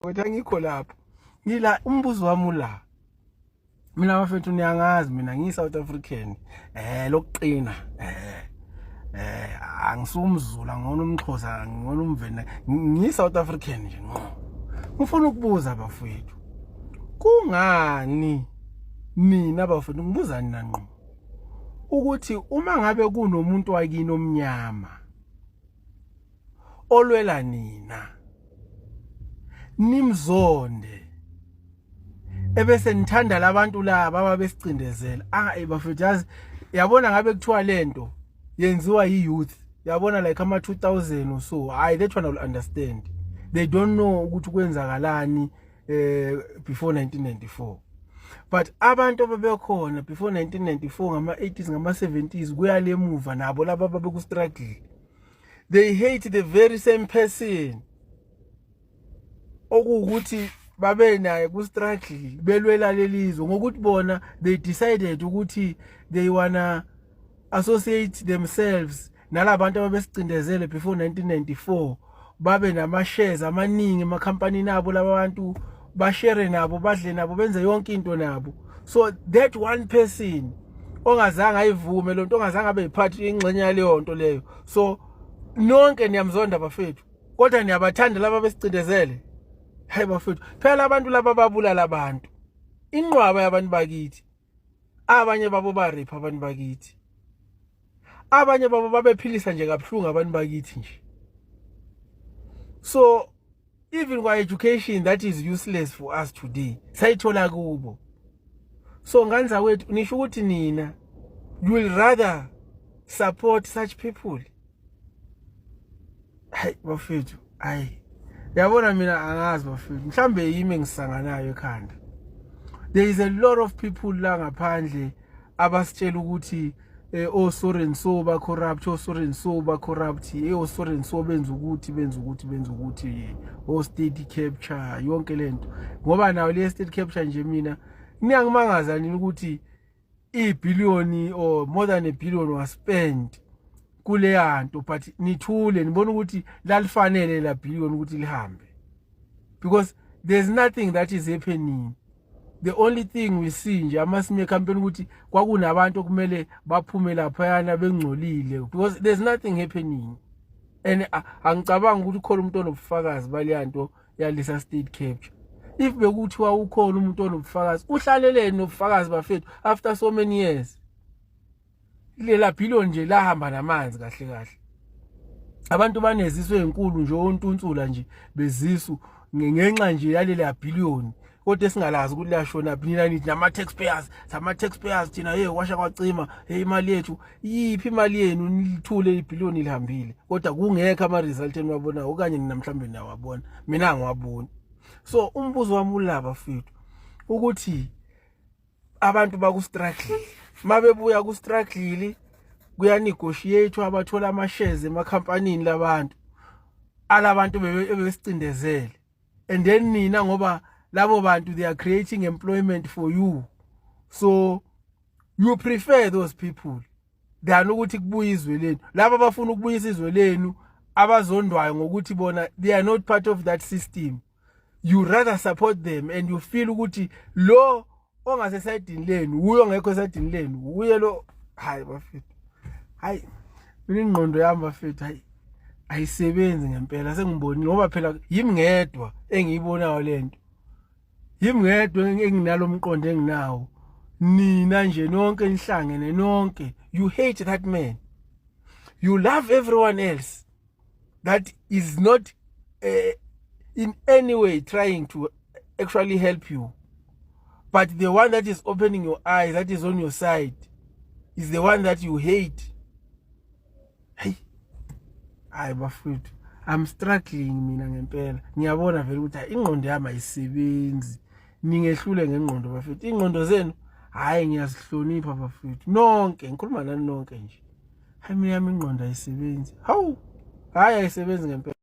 Wethu ngikho lapho. Ngila umbuzo wami la. Mina bafethu niyangazi mina ngiyi-South African. Lokuqina. Angisumzula ngona umXhosa ngona umvena. Ngiyi-South African nje ngo. Ngifuna ukubuza bafethu. Kungani mina bafethu ngibuzani nanqo? Ukuthi uma ngabe kunomuntu wakini omnyama olwela nina nimzonde ebese nithanda labantu laba ababesicindezela bafethu yazi yabona ngabe kuthiwa lento yenziwa yi-youth yabona like ama 2000 or so that one will understand. They don't know ukuthi kwenzakalani before 1994. But abantu ababekhona before 1994 ngama-80s ngama-70s kuyalemuva nabo laba ababeku-struggle. They hate the very same person okuwukuthi babe naye ku-struggle belwela lelizwe ngokuthi bona they decided ukuthi they wanna associate themselves nalabantu ababesicindezele before 1994 babe nama-shares amaningi emakhampanini abo laba bantu bashare nabo badle nabo benze yonke into nabo. So that one person ongazange ayivume lo nto ongazange abe yiphathi ingxenye yaleyo nto leyo. So nonke niyamzonda bafethu kodwa niyabathanda laba besicindezele. Hayi bafethu phela abantu laba babulala abantu inqwaba yabantu bakithi abanye babo baripha abantu bakithi abanye babo babephilisa nje kabuhlungu abantu bakithi nje. So even kwa education that is useless for us today sayithola kubo. So nganza wethu nisho ukuthi nina you will rather support such people. Hayi bafethu hayi yabona mina angazi bafethu mhlambe yimi ngisanganayo ekhanda. There is a lot of people la ngaphandle abasitshela ukuthi so and so ba corrupt, so and so ba corrupt, so and so benza ukuthi state capture yonke lento. Ngoba nawo le state capture nje mina niyangimangaza nini ukuthi i-billion or more than a billion was spent kule yanto but nithule nibona ukuthi lalifanele la billion ukuthi lihambe, because there's nothing that is happening. The only thing we see nje amasime campaign ukuthi kwakunabantu okumele baphume laphayana bengcolile, because there's nothing happening. And angicabanga ukuthi ukhona umuntu onobufakazi baliyanto yalisa state capture. If bekuthiwa ukhona umuntu onobufakazi uhlaleleni nobufakazi bafethu after so many years. Lela billion nje lahamba namanzi kahle kahle. Abantu baneziswe enkulu nje ontuntsula nje bezisu ngenxa nje yalela billion. Kodwa singalazi ukuthi lashona phina nithi nama taxpayers thina washa kwacima imali yethu yiphi imali yenu nilithule ibillion lihambile kodwa kungekho ama result enwabona okanye nina mhlambe nawabona mina angiwaboni. So umbuzo wami ulaba fethu ukuthi abantu baku-struggle mabebuya ku-struggle kuya negotiate abathola ama-shares emakhampanini labantu alabantu bebesicindezele, and then nina ngoba labo bantu they are creating employment for you, so you prefer those people than ukuthi kubuye izwe lenu. Laba abafuna ukubuyisa izwe lenu abazondwayo ngokuthi bona they are not part of that system, you rather support them and you feel ukuthi lo ongase sayidini lenu uyo ngekho sayidini lenu uye lo. Hayi bafethu hayi mina ingqondo yami bafethu hayi ayisebenzi ngempela. Sengiboni ngoba phela yimi ngedwa engiyibonayo lento, yimi ngedwa enginalo umqondo enginawo. Nina nje nonke nihlangene nonke you hate that man, you love everyone else that is not in any way trying to actually help you, but the one that is opening your eyes, that is on your side, is the one that you hate. Hey, hayi bafethu I'm struggling mina ngempela. Ngiyabona vele ukuthi ingqondo yami ayisebenzi. Ningehlule ngengqondo bafethu. Ingqondo zenu hayi ngiyasihlonipha bafethu. Nonke ngikhuluma nani nonke nje. Hayi mina ingqondo ayisebenzi. Hawu hayi ayisebenzi ngempela.